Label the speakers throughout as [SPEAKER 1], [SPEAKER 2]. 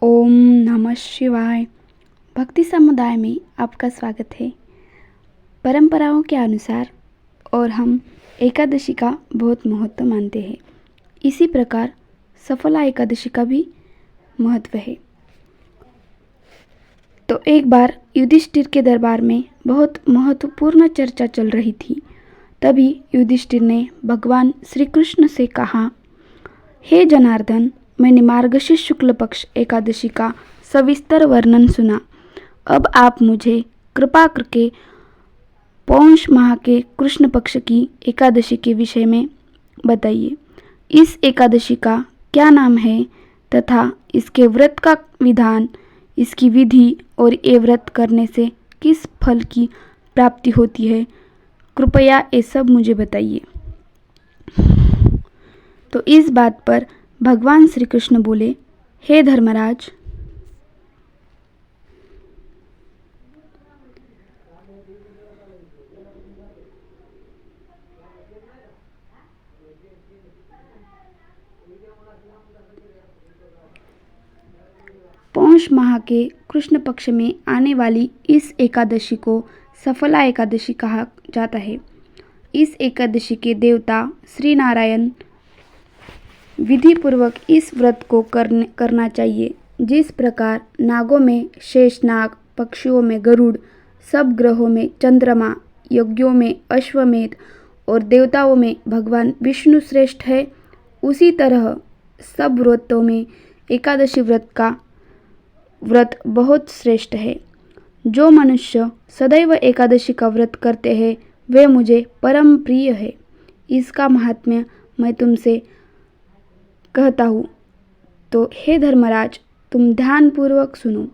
[SPEAKER 1] ओम नमः शिवाय। भक्ति समुदाय में आपका स्वागत है। परंपराओं के अनुसार और हम एकादशी का बहुत महत्व मानते हैं। इसी प्रकार सफला एकादशी का भी महत्व है। तो एक बार युधिष्ठिर के दरबार में बहुत महत्वपूर्ण चर्चा चल रही थी। तभी युधिष्ठिर ने भगवान श्री कृष्ण से कहा, हे जनार्दन, मैंने मार्गशीर्ष शुक्ल पक्ष एकादशी का सविस्तर वर्णन सुना। अब आप मुझे कृपा करके पौष माह के कृष्ण पक्ष की एकादशी के विषय में बताइए। इस एकादशी का क्या नाम है तथा इसके व्रत का विधान, इसकी विधि और ये व्रत करने से किस फल की प्राप्ति होती है, कृपया ये सब मुझे बताइए। तो इस बात पर भगवान श्री कृष्ण बोले, हे धर्मराज, पौष माह के कृष्ण पक्ष में आने वाली इस एकादशी को सफला एकादशी कहा जाता है। इस एकादशी के देवता श्री नारायण विधि पूर्वक इस व्रत को करना चाहिए। जिस प्रकार नागों में शेषनाग, पक्षियों में गरुड़, सब ग्रहों में चंद्रमा, यज्ञों में अश्वमेध और देवताओं में भगवान विष्णु श्रेष्ठ है, उसी तरह सब व्रतों में एकादशी व्रत बहुत श्रेष्ठ है। जो मनुष्य सदैव एकादशी का व्रत करते हैं वे मुझे परम प्रिय है। इसका महात्म्य मैं तुमसे कहता हूँ, तो हे धर्मराज, तुम ध्यानपूर्वक सुनो।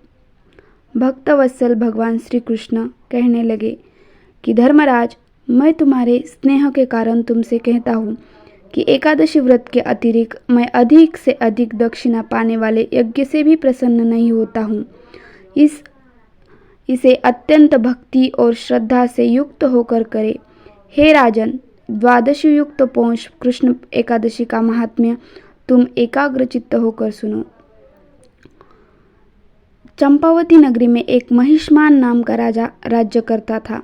[SPEAKER 1] भक्तवत्सल भगवान श्री कृष्ण कहने लगे कि धर्मराज, मैं तुम्हारे स्नेह के कारण तुमसे कहता हूँ कि एकादशी व्रत के अतिरिक्त मैं अधिक से अधिक दक्षिणा पाने वाले यज्ञ से भी प्रसन्न नहीं होता हूँ। इसे अत्यंत भक्ति और श्रद्धा से युक्त होकर करे। हे राजन, द्वादशी युक्त पौष कृष्ण एकादशी का महात्म्य तुम एकाग्रचित्त होकर सुनो। चंपावती नगरी में एक महिष्मान नाम का राजा राज्य करता था।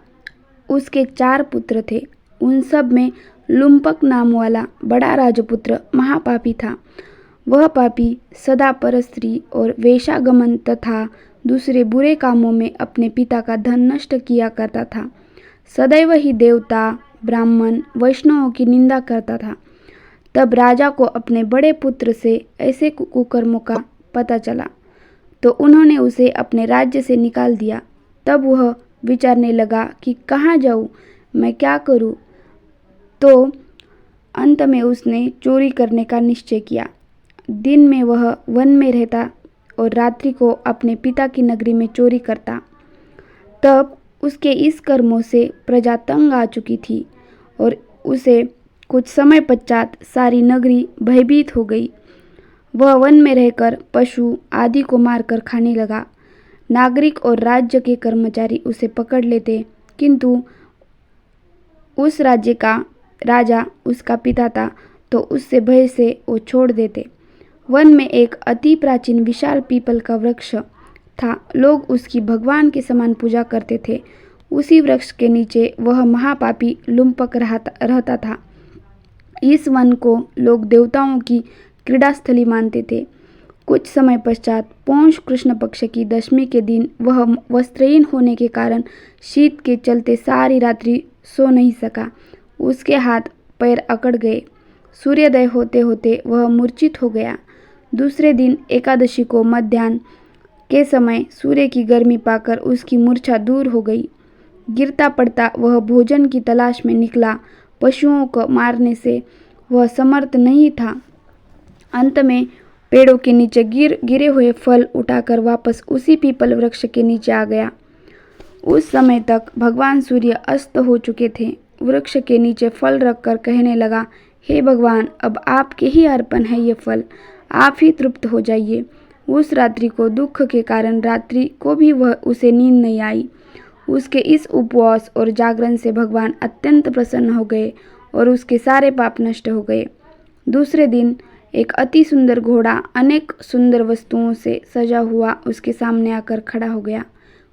[SPEAKER 1] उसके 4 पुत्र थे। उन सब में लुम्पक नाम वाला बड़ा राजपुत्र महापापी था। वह पापी सदा परस्त्री और वेश्यागमन तथा दूसरे बुरे कामों में अपने पिता का धन नष्ट किया करता था। सदैव ही देवता, ब्राह्मण, वैष्णवों की निंदा करता था। तब राजा को अपने बड़े पुत्र से ऐसे कुकर्मों का पता चला तो उन्होंने उसे अपने राज्य से निकाल दिया। तब वह विचारने लगा कि कहाँ जाऊँ, मैं क्या करूँ। तो अंत में उसने चोरी करने का निश्चय किया। दिन में वह वन में रहता और रात्रि को अपने पिता की नगरी में चोरी करता। तब उसके इस कर्मों से प्रजा तंग आ चुकी थी और उसे कुछ समय पश्चात सारी नगरी भयभीत हो गई। वह वन में रहकर पशु आदि को मारकर खाने लगा। नागरिक और राज्य के कर्मचारी उसे पकड़ लेते, किंतु उस राज्य का राजा उसका पिता था तो उससे भय से वो छोड़ देते। वन में एक अति प्राचीन विशाल पीपल का वृक्ष था। लोग उसकी भगवान के समान पूजा करते थे। उसी वृक्ष के नीचे वह महापापी लुम्पक रहता था। इस वन को लोग देवताओं की क्रीड़ास्थली मानते थे। कुछ समय पश्चात पौष कृष्ण पक्ष की दशमी के दिन वह वस्त्रहीन होने के कारण शीत के चलते सारी रात्रि सो नहीं सका। उसके हाथ पैर अकड़ गए। सूर्योदय होते होते वह मूर्छित हो गया। दूसरे दिन एकादशी को मध्याह्न के समय सूर्य की गर्मी पाकर उसकी मूर्छा दूर हो गई। गिरता पड़ता वह भोजन की तलाश में निकला। पशुओं को मारने से वह समर्थ नहीं था। अंत में पेड़ों के नीचे गिरे हुए फल उठाकर वापस उसी पीपल वृक्ष के नीचे आ गया। उस समय तक भगवान सूर्य अस्त हो चुके थे। वृक्ष के नीचे फल रखकर कहने लगा, हे भगवान, अब आपके ही अर्पण है ये फल, आप ही तृप्त हो जाइए। उस रात्रि को दुख के कारण रात्रि को भी वह उसे नींद नहीं आई। उसके इस उपवास और जागरण से भगवान अत्यंत प्रसन्न हो गए और उसके सारे पाप नष्ट हो गए। दूसरे दिन एक अति सुंदर घोड़ा अनेक सुंदर वस्तुओं से सजा हुआ उसके सामने आकर खड़ा हो गया।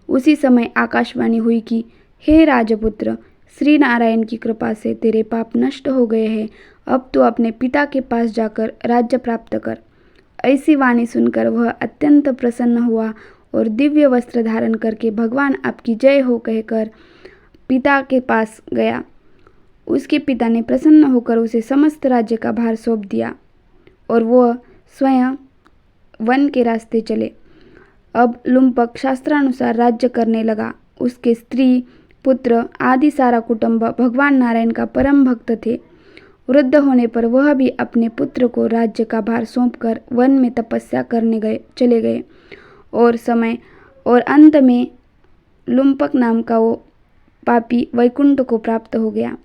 [SPEAKER 1] उसी समय आकाशवाणी हुई कि हे राजपुत्र, श्री नारायण की कृपा से तेरे पाप नष्ट हो गए हैं। अब तू अपने पिता के पास जाकर राज्य प्राप्त कर। ऐसी वाणी सुनकर वह अत्यंत प्रसन्न हुआ और दिव्य वस्त्र धारण करके भगवान आपकी जय हो कहकर पिता के पास गया। उसके पिता ने प्रसन्न होकर उसे समस्त राज्य का भार सौंप दिया और वह स्वयं वन के रास्ते चले। अब लुम्पक शास्त्रानुसार राज्य करने लगा। उसके स्त्री, पुत्र आदि सारा कुटुंब भगवान नारायण का परम भक्त थे। वृद्ध होने पर वह भी अपने पुत्र को राज्य का भार सौंपकर वन में तपस्या करने चले गए और अंत में लुम्पक नाम का वो पापी वैकुंठ को प्राप्त हो गया।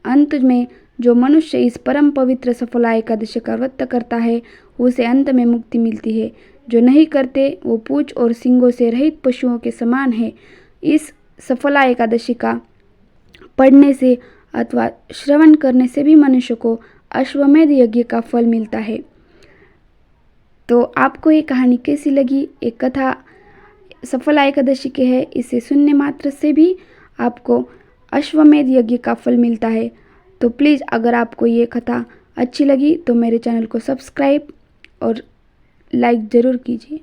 [SPEAKER 1] अंत में जो मनुष्य इस परम पवित्र सफला एकादशी का व्रत करता है उसे अंत में मुक्ति मिलती है। जो नहीं करते वो पूंछ और सींगों से रहित पशुओं के समान है। इस सफला एकादशी का पढ़ने से अथवा श्रवण करने से भी मनुष्य को अश्वमेध यज्ञ का फल मिलता है। तो आपको ये कहानी कैसी लगी? एक कथा सफला एकादशी की है, इसे सुनने मात्र से भी आपको अश्वमेध यज्ञ का फल मिलता है। तो प्लीज़ अगर आपको ये कथा अच्छी लगी तो मेरे चैनल को सब्सक्राइब और लाइक ज़रूर कीजिए।